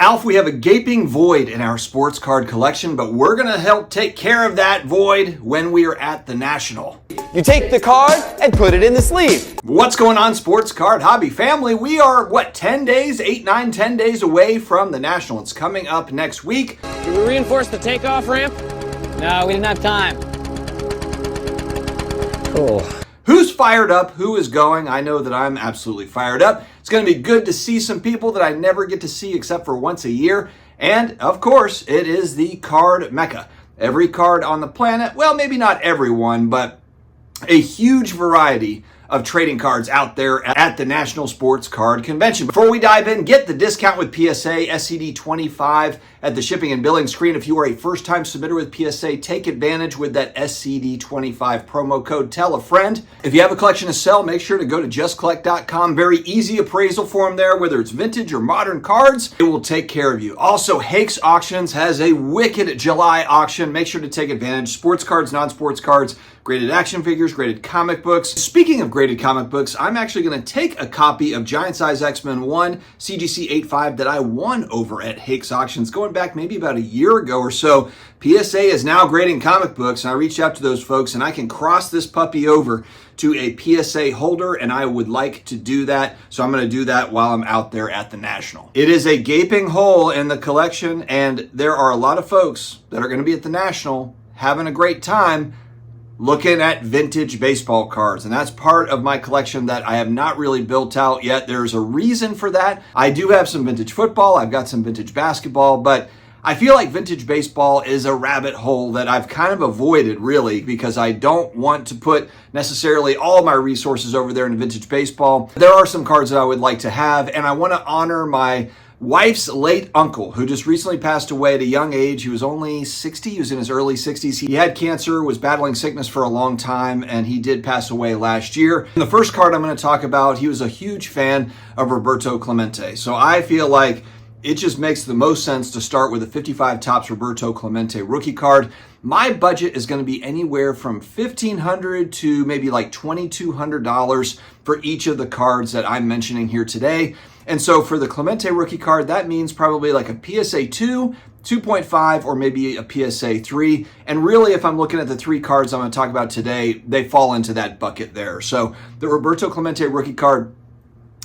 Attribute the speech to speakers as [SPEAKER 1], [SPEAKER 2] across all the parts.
[SPEAKER 1] Alf, we have a gaping void in our sports card collection, but we're going to help take care of that void when we are at the National.
[SPEAKER 2] You take the card and put it in the sleeve.
[SPEAKER 1] What's going on, sports card hobby family? We are, 10 days, 8, 9, 10 days away from the National. It's coming up next week.
[SPEAKER 3] Did we reinforce the takeoff ramp? No, we didn't have time.
[SPEAKER 2] Cool.
[SPEAKER 1] Who's fired up? Who is going? I know that I'm absolutely fired up. It's going to be good to see some people that I never get to see except for once a year. And, of course, it is the card mecca. Every card on the planet, well, maybe not everyone, but a huge variety of trading cards out there at the National Sports Card Convention. Before we dive in, get the discount with PSA, SCD25 at the shipping and billing screen. If you are a first-time submitter with PSA, take advantage with that SCD25 promo code. Tell a friend. If you have a collection to sell, make sure to go to justcollect.com. Very easy appraisal form there, whether it's vintage or modern cards. It will take care of you. Also, Hakes Auctions has a wicked July auction. Make sure to take advantage. Sports cards, non-sports cards, graded action figures, graded comic books. Speaking of graded comic books, I'm actually going to take a copy of Giant Size X-Men 1 CGC 85 that I won over at Hakes Auctions going back maybe about a year ago or so. PSA is now grading comic books, and I reached out to those folks, and I can cross this puppy over to a PSA holder, and I would like to do that, so I'm going to do that while I'm out there at the National. It is a gaping hole in the collection, and there are a lot of folks that are going to be at the National having a great time looking at vintage baseball cards, and that's part of my collection that I have not really built out yet. There's a reason for that. I do have some vintage football, I've got some vintage basketball, but I feel like vintage baseball is a rabbit hole that I've kind of avoided, really, because I don't want to put necessarily all my resources over there in vintage baseball. There are some cards that I would like to have, and I want to honor my wife's late uncle, who just recently passed away at a young age. He was only 60. He was in his early 60s. He had cancer, was battling sickness for a long time, and he did pass away last year. And the first card I'm going to talk about, he was a huge fan of Roberto Clemente. So I feel like it just makes the most sense to start with a 55 Topps Roberto Clemente rookie card. My budget is going to be anywhere from $1,500 to maybe like $2,200 for each of the cards that I'm mentioning here today. And so for the Clemente rookie card, that means probably like a PSA 2, 2.5, or maybe a PSA 3. And really, if I'm looking at the three cards I'm going to talk about today, they fall into that bucket there. So the Roberto Clemente rookie card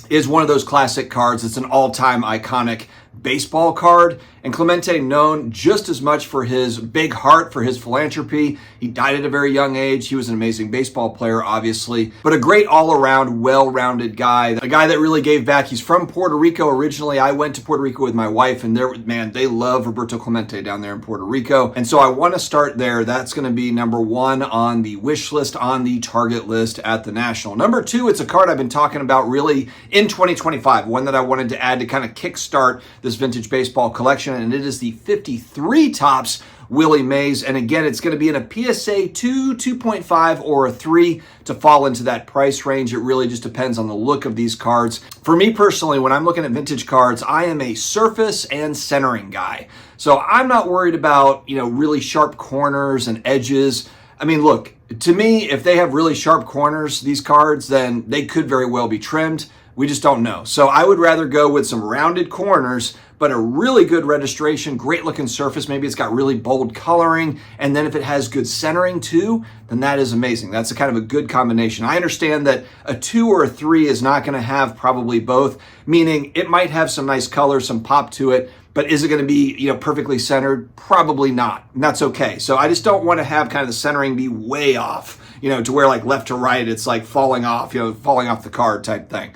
[SPEAKER 1] is one of those classic cards. It's an all-time iconic baseball card, and Clemente known just as much for his big heart, for his philanthropy. He died at a very young age. He was an amazing baseball player, obviously, but a great all-around, well-rounded guy, a guy that really gave back. He's from Puerto Rico originally. I went to Puerto Rico with my wife, and they love Roberto Clemente down there in Puerto Rico, and so I want to start there. That's going to be number one on the wish list, on the target list at the National. Number two, it's a card I've been talking about really in 2025, one that I wanted to add to kind of kickstart this vintage baseball collection, and it is the 53 Topps Willie Mays. And again, it's going to be in a PSA 2, 2.5, or a 3 to fall into that price range. It really just depends on the look of these cards. For me personally, when I'm looking at vintage cards, I am a surface and centering guy. So I'm not worried about, really sharp corners and edges. I mean, look, to me, if they have really sharp corners, these cards, then they could very well be trimmed. We just don't know. So I would rather go with some rounded corners, but a really good registration, great looking surface. Maybe it's got really bold coloring. And then if it has good centering too, then that is amazing. That's a kind of a good combination. I understand that a 2 or a 3 is not going to have probably both, meaning it might have some nice color, some pop to it, but is it going to be, perfectly centered? Probably not. And that's okay. So I just don't want to have kind of the centering be way off, to where like left to right, it's like falling off, falling off the card type thing.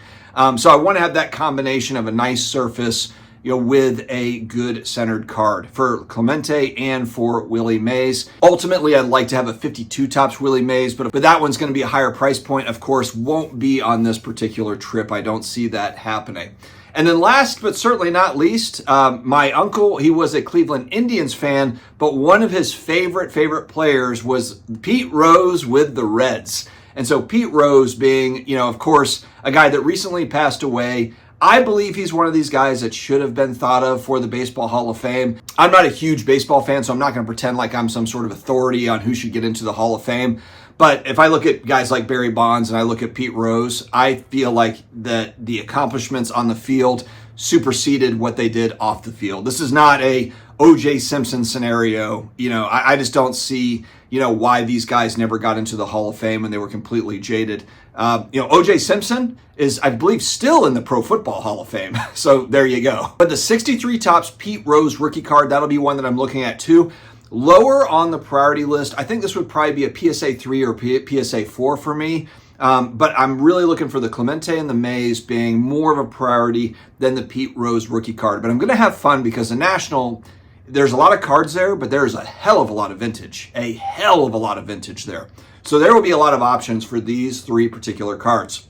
[SPEAKER 1] So I want to have that combination of a nice surface, with a good centered card for Clemente and for Willie Mays. Ultimately, I'd like to have a 52 Topps Willie Mays, but that one's going to be a higher price point. Of course, won't be on this particular trip. I don't see that happening. And then last but certainly not least, my uncle, he was a Cleveland Indians fan, but one of his favorite players was Pete Rose with the Reds. And so Pete Rose being, of course, a guy that recently passed away. I believe he's one of these guys that should have been thought of for the Baseball Hall of Fame. I'm not a huge baseball fan, so I'm not going to pretend like I'm some sort of authority on who should get into the Hall of Fame. But if I look at guys like Barry Bonds and I look at Pete Rose, I feel like that the accomplishments on the field superseded what they did off the field. This is not a O.J. Simpson scenario. I just don't see, why these guys never got into the Hall of Fame and they were completely jaded. O.J. Simpson is, I believe, still in the Pro Football Hall of Fame. So there you go. But the 63 Topps Pete Rose rookie card, that'll be one that I'm looking at too. Lower on the priority list, I think this would probably be a PSA 3 or PSA 4 for me. But I'm really looking for the Clemente and the Mays being more of a priority than the Pete Rose rookie card. But I'm going to have fun because the National, there's a lot of cards there, but there's a hell of a lot of vintage. A hell of a lot of vintage there. So there will be a lot of options for these three particular cards.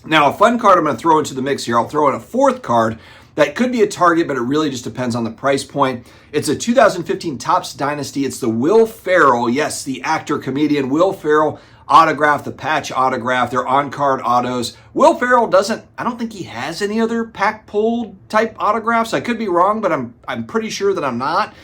[SPEAKER 1] Now, a fun card I'm going to throw into the mix here. I'll throw in a fourth card that could be a target, but it really just depends on the price point. It's a 2015 Topps Dynasty. It's the Will Ferrell, yes, the actor, comedian Will Ferrell autograph, the patch autograph. They're on-card autos. Will Ferrell I don't think he has any other pack-pulled type autographs. I could be wrong, but I'm pretty sure that I'm not.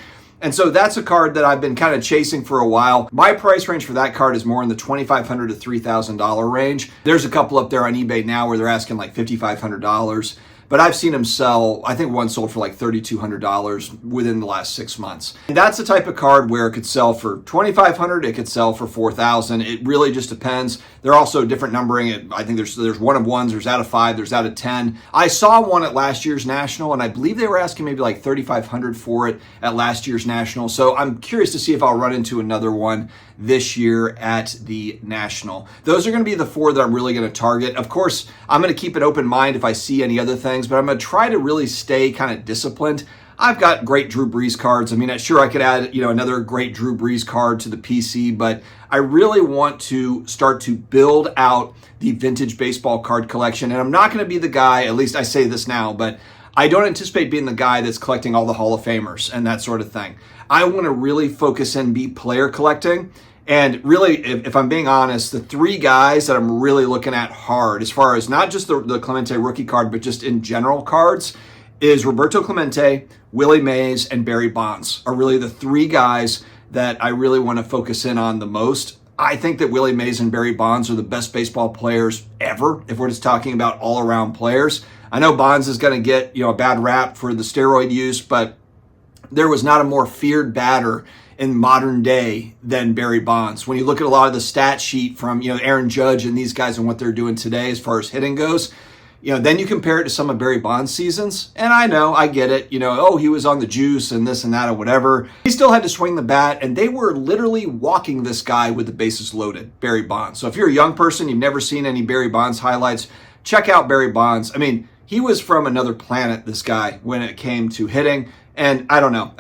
[SPEAKER 1] And so that's a card that I've been kind of chasing for a while. My price range for that card is more in the $2,500 to $3,000 range. There's a couple up there on eBay now where they're asking like $5,500. But I've seen them sell, I think one sold for like $3,200 within the last 6 months. And that's the type of card where it could sell for $2,500, it could sell for $4,000. It really just depends. They're also different numbering. I think there's one of ones, there's out of 5, there's out of 10. I saw one at last year's National, and I believe they were asking maybe like $3,500 for it at last year's National. So I'm curious to see if I'll run into another one this year at the National. Those are going to be the four that I'm really going to target. Of course, I'm going to keep an open mind if I see any other things, but I'm going to try to really stay kind of disciplined. I've got great Drew Brees cards. I mean, sure, I could add, another great Drew Brees card to the PC, but I really want to start to build out the vintage baseball card collection. And I'm not going to be the guy, at least I say this now, but I don't anticipate being the guy that's collecting all the Hall of Famers and that sort of thing. I want to really focus and be player collecting. And really, if I'm being honest, the three guys that I'm really looking at hard, as far as not just the Clemente rookie card, but just in general cards, is Roberto Clemente, Willie Mays, and Barry Bonds are really the three guys that I really want to focus in on the most. I think that Willie Mays and Barry Bonds are the best baseball players ever, if we're just talking about all-around players. I know Bonds is going to get a bad rap for the steroid use, but there was not a more feared batter in modern day than Barry Bonds. When you look at a lot of the stat sheet from Aaron Judge and these guys and what they're doing today as far as hitting goes, then you compare it to some of Barry Bonds' seasons, and I get it. He was on the juice and this and that or whatever. He still had to swing the bat, and they were literally walking this guy with the bases loaded, Barry Bonds. So if you're a young person, you've never seen any Barry Bonds highlights, check out Barry Bonds. I mean, he was from another planet, this guy, when it came to hitting. And I don't know.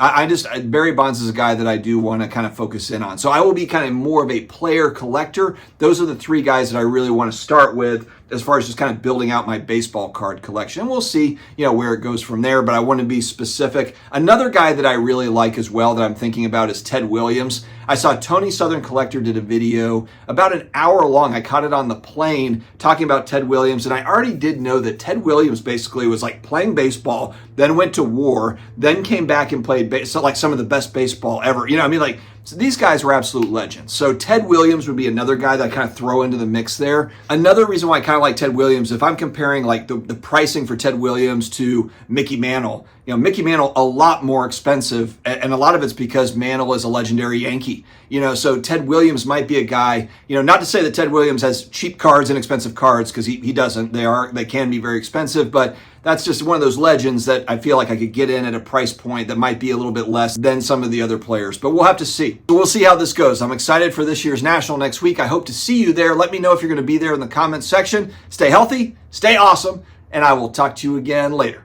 [SPEAKER 1] Barry Bonds is a guy that I do want to kind of focus in on. So I will be kind of more of a player collector. Those are the three guys that I really want to start with as far as just kind of building out my baseball card collection. We'll see, where it goes from there, but I want to be specific. Another guy that I really like as well that I'm thinking about is Ted Williams. I saw Tony Southern Collector did a video about an hour long. I caught it on the plane talking about Ted Williams, and I already did know that Ted Williams basically was like playing baseball, then went to war, then came back and played like some of the best baseball ever. So these guys were absolute legends. So Ted Williams would be another guy that I kind of throw into the mix there. Another reason why I kind of like Ted Williams, if I'm comparing like the pricing for Ted Williams to Mickey Mantle, Mickey Mantle a lot more expensive, and a lot of it's because Mantle is a legendary Yankee. So Ted Williams might be a guy, not to say that Ted Williams has cheap cards and expensive cards, because he doesn't. They can be very expensive, but that's just one of those legends that I feel like I could get in at a price point that might be a little bit less than some of the other players. But we'll have to see. So we'll see how this goes. I'm excited for this year's National next week. I hope to see you there. Let me know if you're going to be there in the comments section. Stay healthy, stay awesome, and I will talk to you again later.